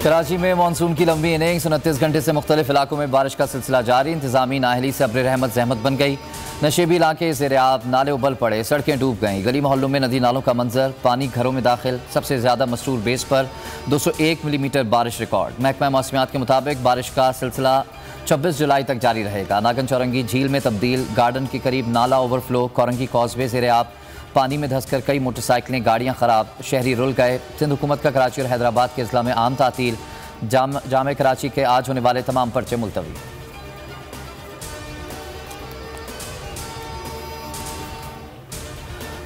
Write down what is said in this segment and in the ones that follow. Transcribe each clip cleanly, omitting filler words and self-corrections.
कराची में मानसून की लंबी इनिंग्स 29 घंटे से मुख्तलिफ इलाकों में बारिश का सिलसिला जारी। इंतजामी नाअहली से अब्र रहमत जहमत बन गई। नशेबी इलाके ज़ेर-ए-आब, नाले उबल पड़े, सड़कें डूब गईं। गली मोहल्लों में नदी नालों का मंजर, पानी घरों में दाखिल। सबसे ज़्यादा मसरूर बेस पर 201 मिलीमीटर बारिश रिकॉर्ड। महकमा मौसमियात के मुताबिक बारिश का सिलसिला 26 जुलाई तक जारी रहेगा। नागन चौरंगी झील में तब्दील, गार्डन के करीब नाला ओवरफ्लो, कोरंगी कॉजवे ज़ेर-ए-आब, पानी में धंसकर कई मोटरसाइकिलें गाड़ियां खराब, शहरी रुल गए। सिंध हुकूमत का कराची और हैदराबाद के अजला में आम तातील। जामे कराची के आज होने वाले तमाम पर्चे मुलतवी।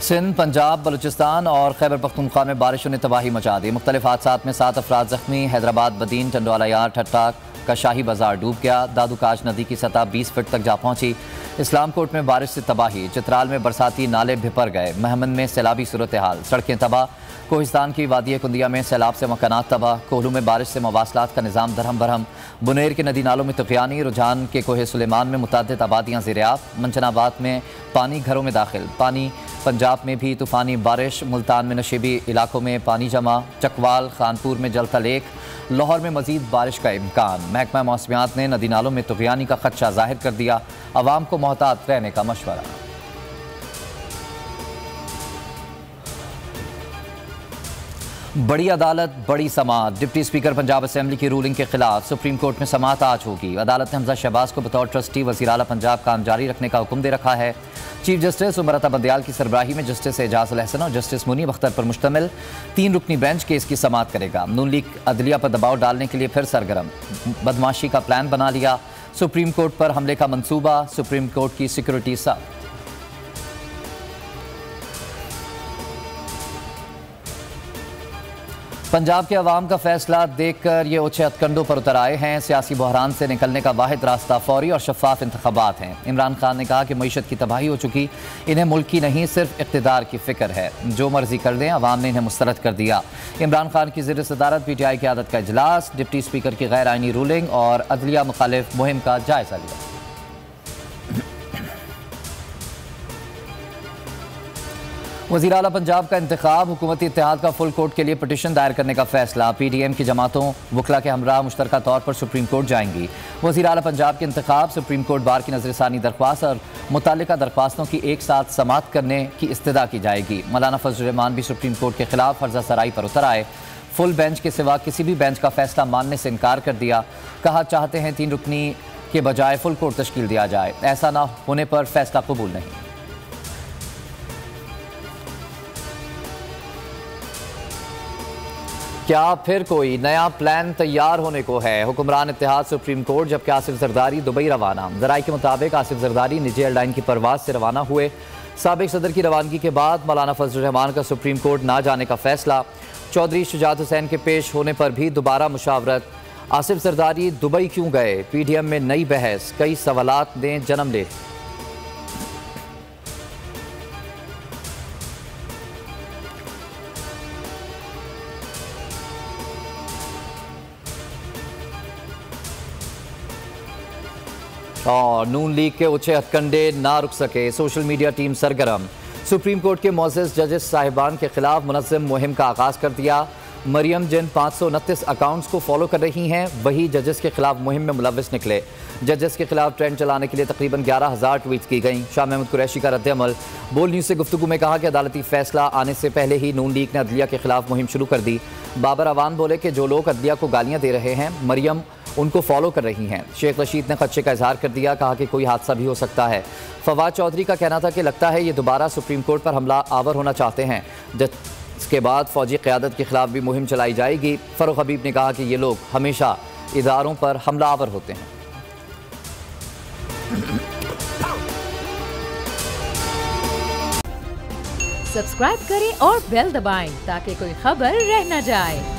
सिंध, पंजाब, बलूचिस्तान और खैबर पख्तूनख्वा में बारिशों ने तबाही मचा दी। मुख्तलिफ हादसात में 7 अफराद जख्मी। हैदराबाद, बदीन, टंडवाला यार, ठट्टा का शाही बाजार डूब गया। दादूकाश नदी की सतह 20 फीट तक जा पहुंची। इस्लामकोट में बारिश से तबाही। चित्राल में बरसाती नाले भिपर गए। महमद में सैलाबी सूरत हाल, सड़कें तबाह। कोहिस्तान की वादी कुंदिया में सैलाब से मकानात तबाह। कोहलू में बारिश से मवासलात का निज़ाम दरहम बरहम। बुनेर के नदी नालों में तुग़यानी। रुझान के कोहे सुलेमान में मुतअद्दिद आबादियाँ ज़ेर-ए-आब। मंचनाबाद में पानी घरों में दाखिल। पानी पंजाब में भी तूफ़ानी बारिश। मुल्तान में नशेबी इलाकों में पानी जमा। चकवाल, खानपुर में जलता लेक। लाहौर में मज़ीद बारिश का इम्कान। महकमा मौसमियात ने नदी नालों में तुग़यानी का खदशा ज़ाहिर कर दिया। अवाम को मोहतात रहने का मशवरा। बड़ी अदालत, बड़ी समाअत। डिप्टी स्पीकर पंजाब असेंबली की रूलिंग के खिलाफ सुप्रीम कोर्ट में समाअत आज होगी। अदालत ने हमजा शहबाज को बतौर ट्रस्टी वज़ीर आला पंजाब काम जारी रखने का हुक्म दे रखा है। चीफ जस्टिस उमर अता बंदयाल की सरबराही में जस्टिस एजाज अल हसन और जस्टिस मुनीब अख्तर पर मुश्तमिल 3 रुकनी बेंच केस की समाअत करेगा। नून लीग अदलिया पर दबाव डालने के लिए फिर सरगर्म। बदमाशी का प्लान बना लिया। सुप्रीम कोर्ट पर हमले का मंसूबा। सुप्रीम कोर्ट की सिक्योरिटी सब। पंजाब के अवाम का फैसला देखकर ये ओछे हथकंडों पर उतर आए हैं। सियासी बहरान से निकलने का वाहिद रास्ता फौरी और शफाफ इंतखाबात हैं। इमरान खान ने कहा कि मईशत की तबाही हो चुकी, इन्हें मुल्क की नहीं सिर्फ इक़्तिदार की फिक्र है। जो मर्जी कर दें, अवाम ने इन्हें मुस्तरद कर दिया। इमरान खान की ज़ेर सदारत PTI की आदत का इजलास। डिप्टी स्पीकर की गैर आइनी रूलिंग और अदलिया मुखालिफ मुहिम का जायजा लिया। वज़ीर आला पंजाब का इंतखाब। हुकूमती इत्तेहाद का फुल कोर्ट के लिए पटिशन दायर करने का फैसला। PDM की जमातों वकला के हमरा मुश्तरका तौर पर सुप्रीम कोर्ट जाएंगी। वज़ीर आला पंजाब के इंतखाब, सुप्रीम कोर्ट बार की नज़रसानी दरख्वास्त और मुताल्लिका दरख्वास्तों की एक साथ समाअत करने की इस्तदा की जाएगी। मौलाना फजल रहमान भी सुप्रीम कोर्ट के खिलाफ फर्जा सराई पर उतर आए। फुल बेंच के सिवा किसी भी बेंच का फैसला मानने से इनकार कर दिया। कहा चाहते हैं 3 रुकनी के बजाय फुल कोर्ट तश्कील दिया जाए। ऐसा ना होने पर फैसला कबूल नहीं। क्या फिर कोई नया प्लान तैयार होने को है? हुक्मरान इत्तेहाद सुप्रीम कोर्ट, जबकि आसिफ जरदारी दुबई रवाना। ज़राए के मुताबिक आसिफ जरदारी निजी एयरलाइन की परवाज से रवाना हुए। साबिक सदर की रवानगी के बाद मौलाना फजल रहमान का सुप्रीम कोर्ट ना जाने का फैसला। चौधरी शुजात हुसैन के पेश होने पर भी दोबारा मुशावरत। आसिफ जरदारी दुबई क्यों गए? PDM में नई बहस, कई सवालात ने जन्म ले। और नून लीग के ऊंचे हथकंडे ना रुक सके, सोशल मीडिया टीम सरगर्म। सुप्रीम कोर्ट के मोअज़्ज़ज़ जजेस साहिबान के खिलाफ मुनज़्ज़म मुहिम का आगाज़ कर दिया। मरियम जिन 529 अकाउंट्स को फॉलो कर रही हैं, वही जजेस के खिलाफ मुहिम में मुलव्विस निकले। जजेस के खिलाफ ट्रेंड चलाने के लिए तकरीबन 11,000 ट्वीट्स की गई। शाह महमूद कुरैशी का रद्द-ए-अमल। बोल न्यूज़ से गुफ्तगू में कहा कि अदालती फैसला आने से पहले ही नून लीग ने अदलिया के खिलाफ मुहिम शुरू कर दी। बाबर अवान बोले कि जो लोग अदलिया को गालियाँ दे रहे हैं, मरियम उनको फॉलो कर रही हैं। शेख रशीद ने खदशे का इजहार कर दिया। कहा कि कोई हादसा भी हो सकता है। फवाद चौधरी का कहना था कि लगता है ये दोबारा सुप्रीम कोर्ट पर हमला आवर होना चाहते हैं। इसके बाद फौजी क़यादत के खिलाफ भी मुहिम चलाई जाएगी। फ़ारूक हबीब ने कहा कि ये लोग हमेशा इदारों पर हमला आवर होते हैं। सब्सक्राइब करें और बेल दबाएं ताकि कोई खबर रह न जाए।